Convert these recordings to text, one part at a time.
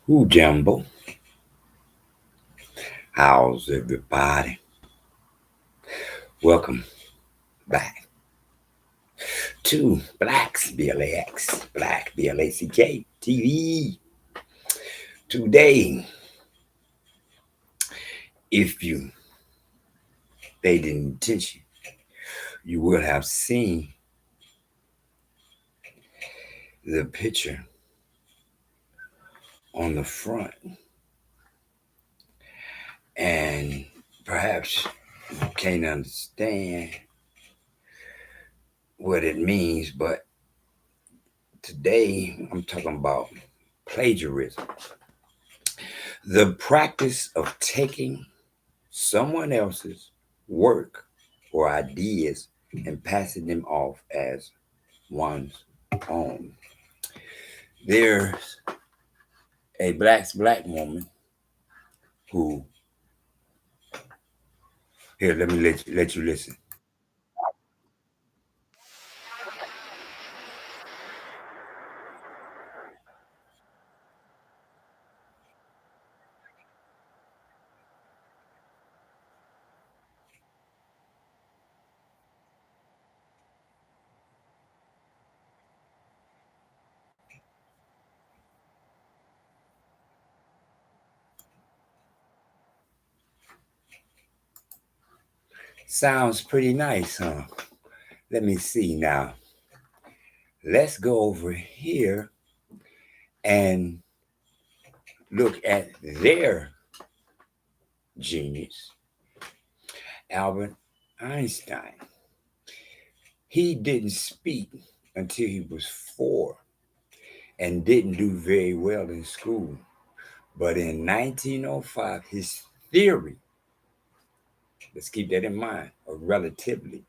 Who Jumbo? How's everybody? Welcome back to Black's BLAX, Black BLACK TV. Today, if you paid attention, you will have seen the picture on the front, and perhaps you can't understand what it means, but today I'm talking about plagiarism, the practice of taking someone else's work or ideas and passing them off as one's own. There's a black woman who, here, let me let you listen. Sounds pretty nice, huh? Let me see now. Let's go over here and look at their genius, Albert Einstein. He didn't speak until he was 4 and didn't do very well in school. But in 1905, his theory, let's keep that in mind, of relativity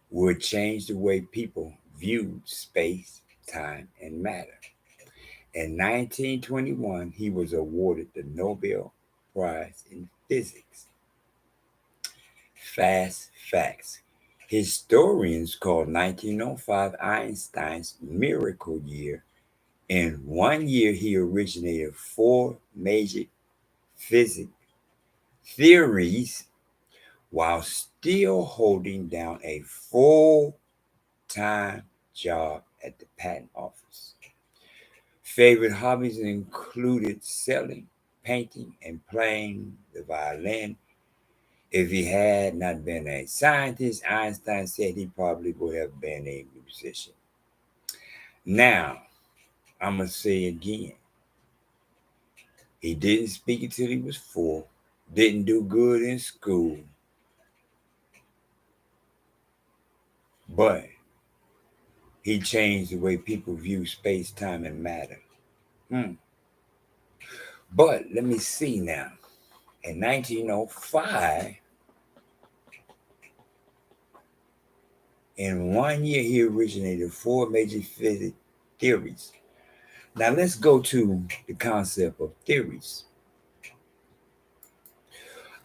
would change the way people viewed space, time, and matter. In 1921, he was awarded the Nobel Prize in Physics. Fast facts. Historians call 1905 Einstein's miracle year. In 1 year, he originated 4 major physics theories while still holding down a full-time job at the patent office. Favorite hobbies included selling, painting, and playing the violin. If he had not been a scientist, Einstein said he probably would have been a musician. Now, I'm going to say again, he didn't speak until he was 4, didn't do good in school, but he changed the way people view space, time, and matter. Hmm. But let me see now. In 1905, in 1 year, he originated 4 major physics theories. Now let's go to the concept of theories.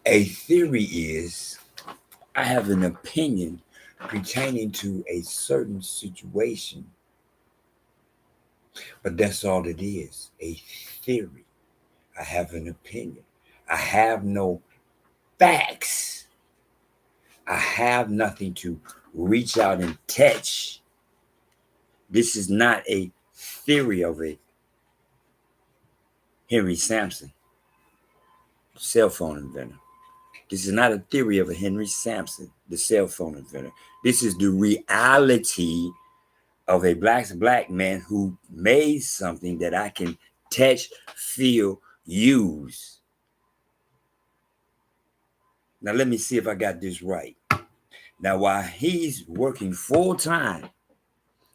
A theory is I have an opinion pertaining to a certain situation, but that's all it is, a theory. I have an opinion. I have no facts. I have nothing to reach out and touch. This is not a theory of a Henry Sampson, cell phone inventor. This is not a theory of a Henry Sampson, the cell phone inventor. This is the reality of a black man who made something that I can touch, feel, use. Now, let me see if I got this right. Now, while he's working full time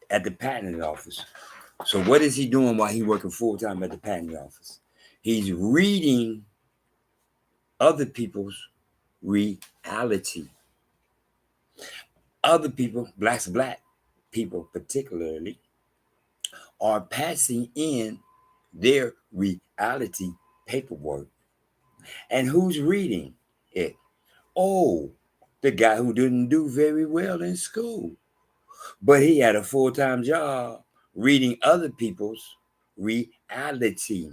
at the patent office, so what is he doing while he's working full time at the patent office? He's reading other people's reality. Other people, black people particularly, are passing in their reality paperwork. And who's reading it? Oh, the guy who didn't do very well in school, but he had a full-time job reading other people's reality,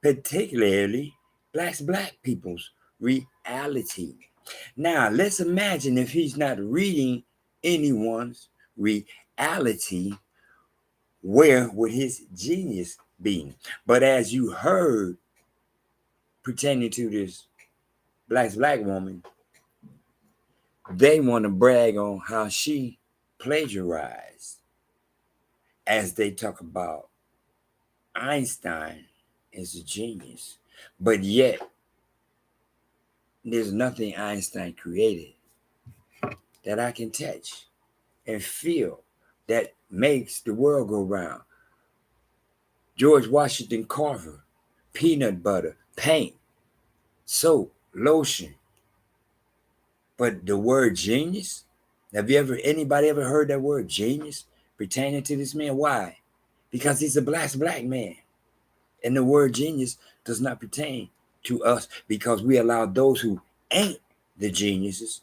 particularly black people's reality. Now, let's imagine if he's not reading anyone's reality, where would his genius be? But as you heard pertaining to this black woman, they want to brag on how she plagiarized as they talk about Einstein is a genius. But yet, there's nothing Einstein created that I can touch and feel that makes the world go round. George Washington Carver, peanut butter, paint, soap, lotion. But the word genius, have anybody ever heard that word genius pertaining to this man? Why? Because he's a black man. And the word genius does not pertain to us because we allow those who ain't the geniuses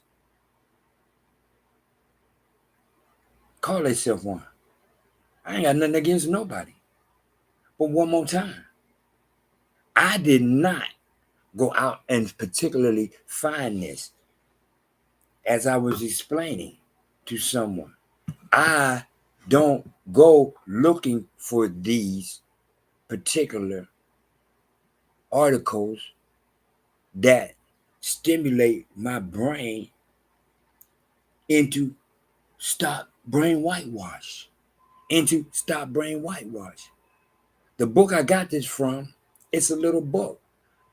call themselves one. I ain't got nothing against nobody. But one more time, I did not go out and particularly find this as I was explaining to someone. I don't go looking for these particular articles that stimulate my brain into stop brain whitewash. The book I got this from, it's a little book.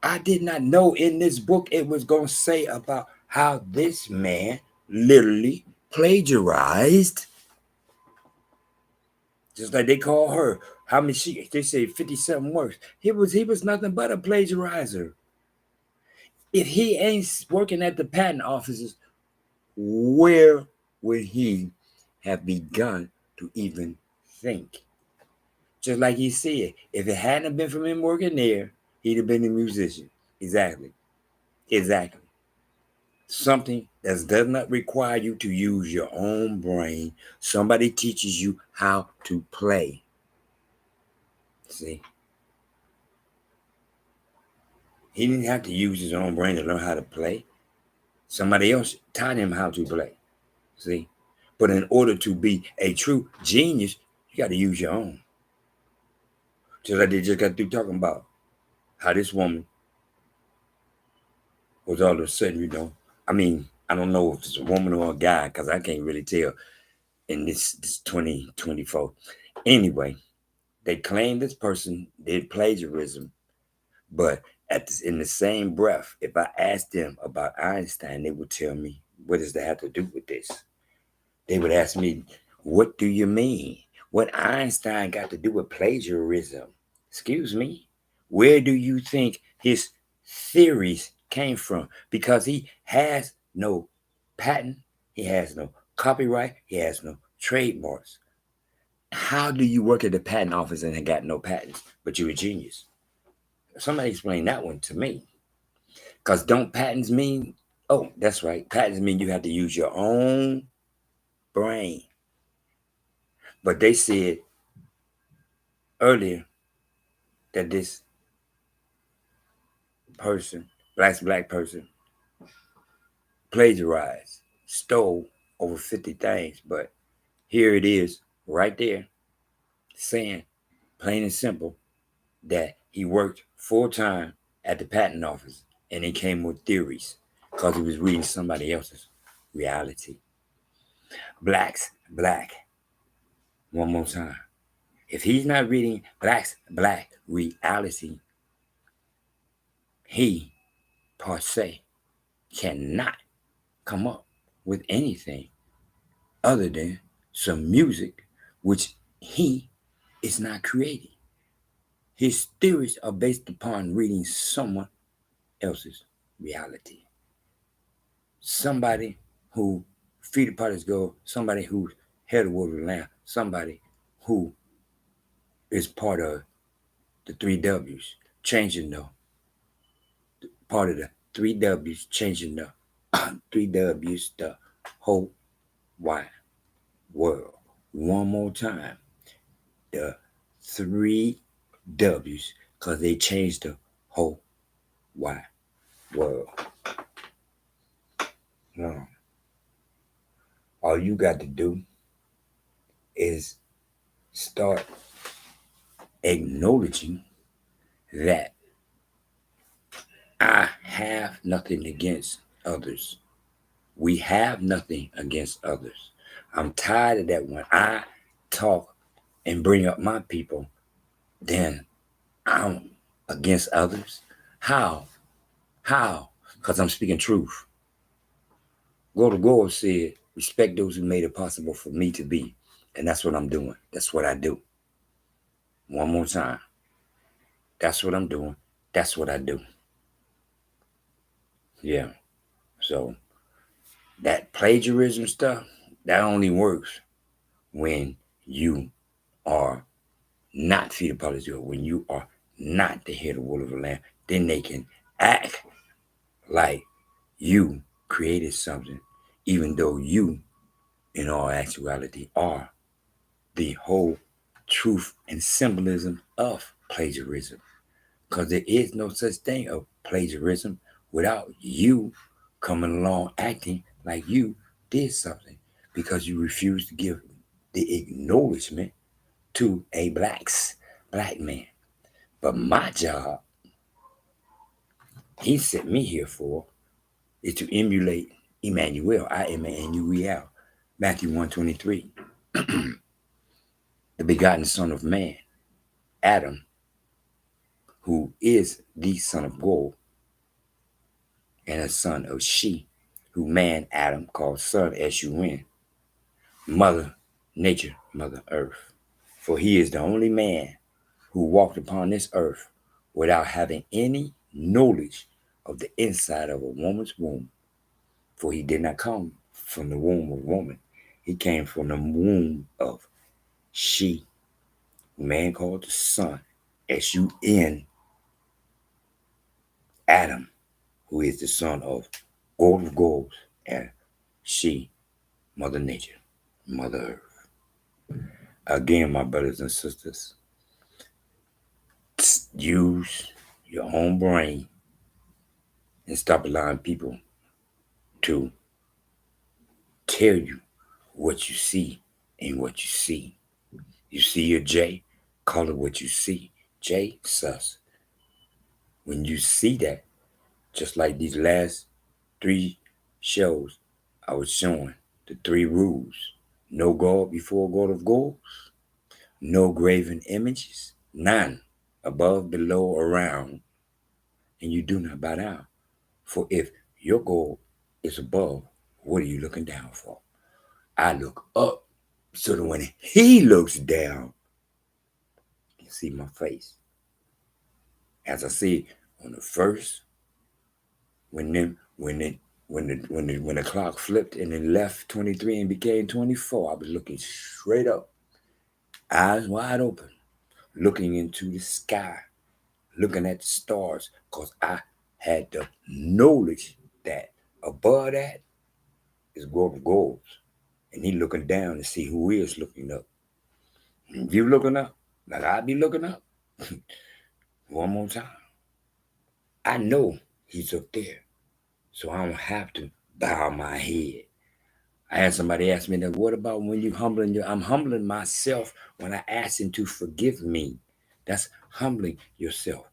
I did not know in this book it was going to say about how this man literally plagiarized. Just like they call her, how many they say 57 works. He was nothing but a plagiarizer. If he ain't working at the patent offices, where would he have begun to even think? Just like he said, if it hadn't been for him working there, he'd have been a musician. Exactly. Something that does not require you to use your own brain. Somebody teaches you how to play. See? He didn't have to use his own brain to learn how to play. Somebody else taught him how to play. See? But in order to be a true genius, you got to use your own. Just like they just got through talking about how this woman was all of a sudden, I mean, I don't know if it's a woman or a guy because I can't really tell in this 2024. Anyway, they claim this person did plagiarism, but in the same breath, if I asked them about Einstein, they would tell me, what does that have to do with this? They would ask me, what do you mean? What Einstein got to do with plagiarism? Excuse me? Where do you think his theories came from? Because he has no patent, he has no copyright, he has no trademarks. How do you work at the patent office and got no patents, but you're a genius? Somebody explain that one to me. Because don't patents mean, oh, that's right. Patents mean you have to use your own brain. But they said earlier that this person, black person, plagiarized, stole over 50 things. But here it is right there saying, plain and simple, that he worked full time at the patent office and he came with theories because he was reading somebody else's reality. Black's black. One more time. If he's not reading Black's black reality, he, per se, cannot come up with anything other than some music which he is not creating. His theories are based upon reading someone else's reality. Somebody who feed upon his goal, somebody who's head of the land, somebody who is part of the three W's, changing the part of the three W's, changing the three W's, the whole wide world. One more time. The three W's because they changed the whole wide world. No. All you got to do is start acknowledging that I have nothing against others. We have nothing against others. I'm tired of that when I talk and bring up my people, then I'm against others. How? How? Because I'm speaking truth. God said, respect those who made it possible for me to be. And that's what I'm doing. That's what I do. One more time. That's what I'm doing. That's what I do. Yeah. So that plagiarism stuff, that only works when you are not feed apology, when you are not the head of the wool of the land. Then they can act like you created something, even though you, in all actuality, are the whole truth and symbolism of plagiarism. Because there is no such thing of plagiarism without you coming along acting like you did something, because you refuse to give the acknowledgement to a black man. But my job, he sent me here for, is to emulate Emmanuel, I-M-A-N-U-E-L, Matthew 1:23, the begotten son of man, Adam, who is the son of God, and a son of she, who man, Adam, called son, S-U-N, mother nature, mother earth. For he is the only man who walked upon this earth without having any knowledge of the inside of a woman's womb. For he did not come from the womb of woman. He came from the womb of she, man called the son, S-U-N, Adam, who is the son of God of gods, and she, Mother Nature, Mother Earth. Again, my brothers and sisters, use your own brain and stop allowing people to tell you what you see and what you see. You see a J, call it what you see. J, sus. When you see that, just like these last 3 shows I was showing, the 3 rules. No God before God of gods, no graven images, none, above, below, around, and you do not bow down. For if your God is above, what are you looking down for? I look up so that when he looks down, you see my face. As I see on the first, when the clock flipped and it left 23 and became 24, I was looking straight up, eyes wide open, looking into the sky, looking at the stars, because I had the knowledge that above that is God of gods. And he looking down to see who is looking up. If you looking up, like I be looking up, one more time, I know he's up there. So I don't have to bow my head. I had somebody ask me that, what about when you humbling you? I'm humbling myself when I ask him to forgive me. That's humbling yourself.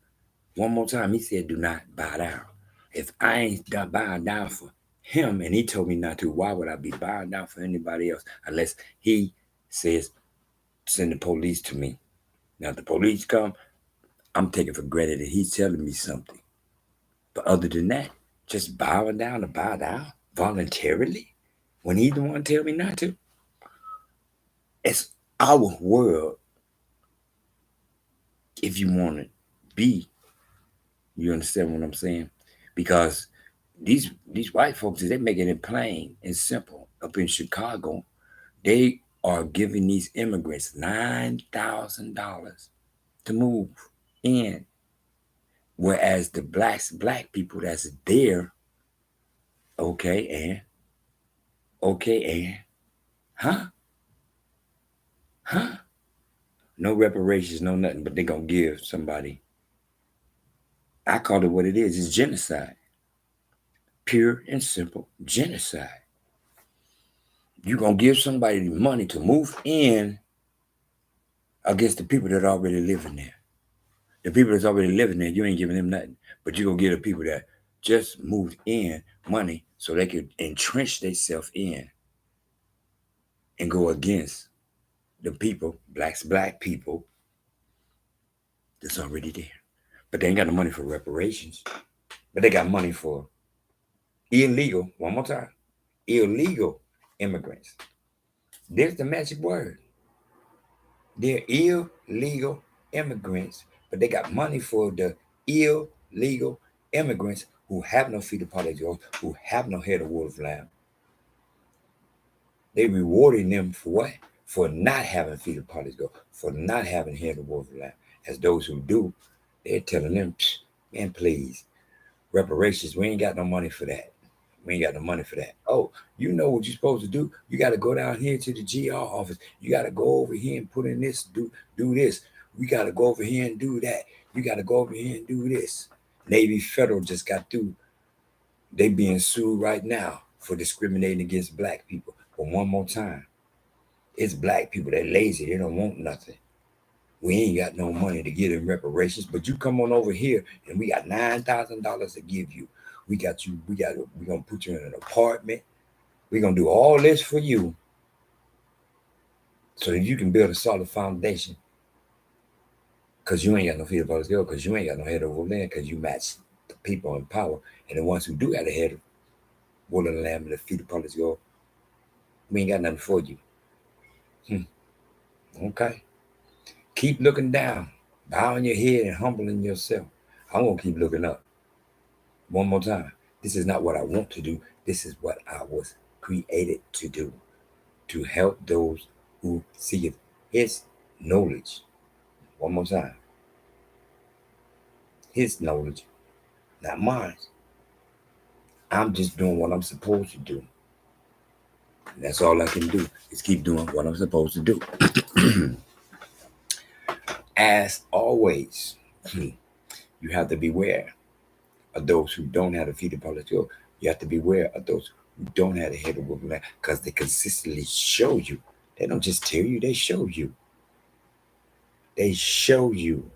One more time, he said, do not bow down. If I ain't bowing down for him and he told me not to, why would I be bowing down for anybody else unless he says, send the police to me? Now, if the police come, I'm taking for granted that he's telling me something. But other than that, just bowing down to bow down voluntarily when he the one tell me not to. It's our world. If you want to be, you understand what I'm saying? Because these white folks, they're making it plain and simple. Up in Chicago, they are giving these immigrants $9,000 to move in, whereas the black people that's there, okay, and huh? No reparations, no nothing, but they're going to give somebody. I call it what it is. It's genocide. Pure and simple genocide. You're going to give somebody money to move in against the people that are already living there. The people that's already living there, you ain't giving them nothing. But you're going to give the people that just moved in money so they could entrench themselves in and go against the people, black people, that's already there. But they ain't got no money for reparations. But they got money for illegal, one more time, illegal immigrants. There's the magic word. They're illegal immigrants, but they got money for the illegal immigrants who have no feet upon their jaws, who have no head of wool of lamb. They rewarding them for what? For not having feet upon their jaws, for not having head of wool of lamb. As those who do, they're telling them, man, please, reparations, we ain't got no money for that. We ain't got no money for that. Oh, you know what you're supposed to do? You got to go down here to the GR office. You got to go over here and put in this, do this. We got to go over here and do that. You got to go over here and do this. Navy Federal just got through. They being sued right now for discriminating against black people. But one more time, it's black people. They're lazy. They don't want nothing. We ain't got no money to give them reparations, but you come on over here and we got $9,000 to give you. We're gonna put you in an apartment. We're gonna do all this for you so that you can build a solid foundation. Cause you ain't got no feet above the hill, because you ain't got no head over land, because you match the people in power. And the ones who do have a head of wool and lamb and the feet upon the hill, we ain't got nothing for you. Okay. Keep looking down, bowing your head and humbling yourself. I'm gonna keep looking up. One more time. This is not what I want to do. This is what I was created to do. To help those who seek his knowledge. One more time. His knowledge, not mine. I'm just doing what I'm supposed to do. And that's all I can do is keep doing what I'm supposed to do. As always, you have to beware of those who don't have the feet upon the hill. You have to beware of those who don't have the head of woman, because they consistently show you. They don't just tell you, they show you. They show you,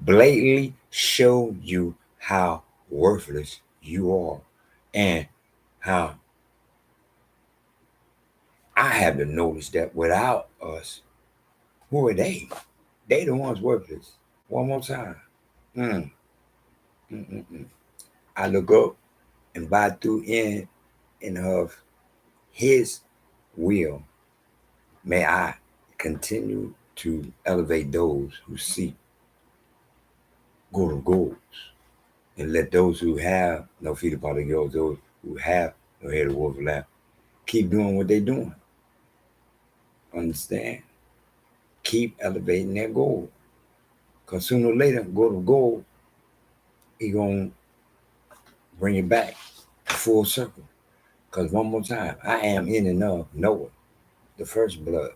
blatantly show you how worthless you are and how I have the knowledge that without us, who are they? They the ones worthless. One more time. Mm, mm, mm, mm. I look up and by through in and of his will, may I continue to elevate those who seek goals, and let those who have no feet upon the goals, those who have no head of wolf lap, keep doing what they're doing. Understand? Keep elevating their goal. Because sooner or later, go to goal, he going to bring it back full circle. Because one more time, I am in and of Noah, the first blood,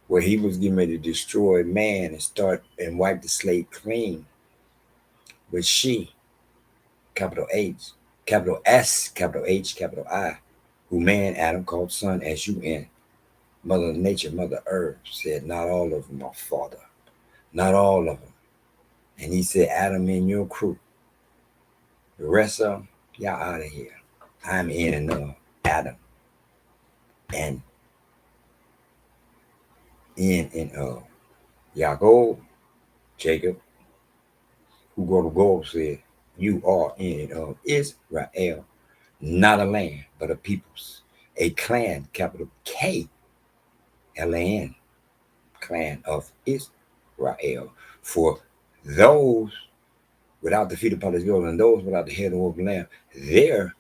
where he was getting ready to destroy man and start and wipe the slate clean. But she, capital H, capital S, capital H, capital I, who man Adam called son, S-U-N, Mother Nature, Mother Earth, said, not all of them are father. Not all of them. And he said, Adam and your crew. The rest of them, y'all out of here. I'm in and of Adam. And in and of Yaakov, Jacob, who go to gold, said, you are in and of Israel, not a land, but a peoples. A clan, capital K-L-A-N, clan of Israel. For those without the feet upon his gold and those without the head of the lamb, their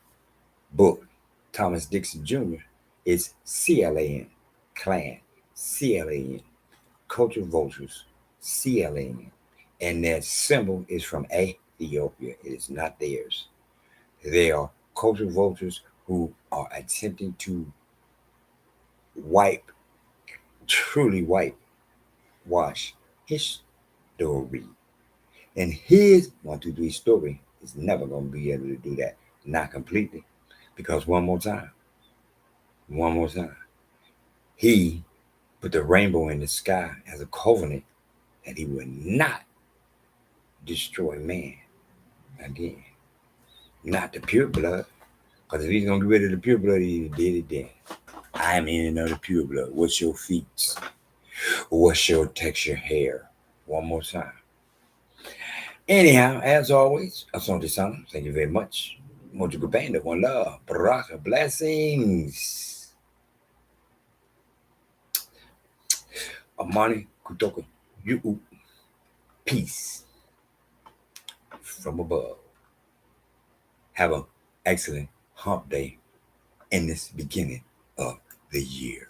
book, Thomas Dixon Jr., is CLAN, clan, CLAN, culture vultures, CLAN. And their symbol is from Ethiopia. It is not theirs. They are culture vultures who are attempting to truly whitewash history. And his 1, 2, 3 story is never going to be able to do that. Not completely. Because one more time, he put the rainbow in the sky as a covenant that he would not destroy man again. Not the pure blood. Because if he's going to get rid of the pure blood, he did it then. I am in another pure blood. What's your feet? What's your texture hair? One more time. Anyhow, as always, Asante Sana, thank you very much. Mucho Gubanda, one love, baraka, blessings. Amani, kutoka, you, peace from above. Have an excellent hump day in this beginning of the year.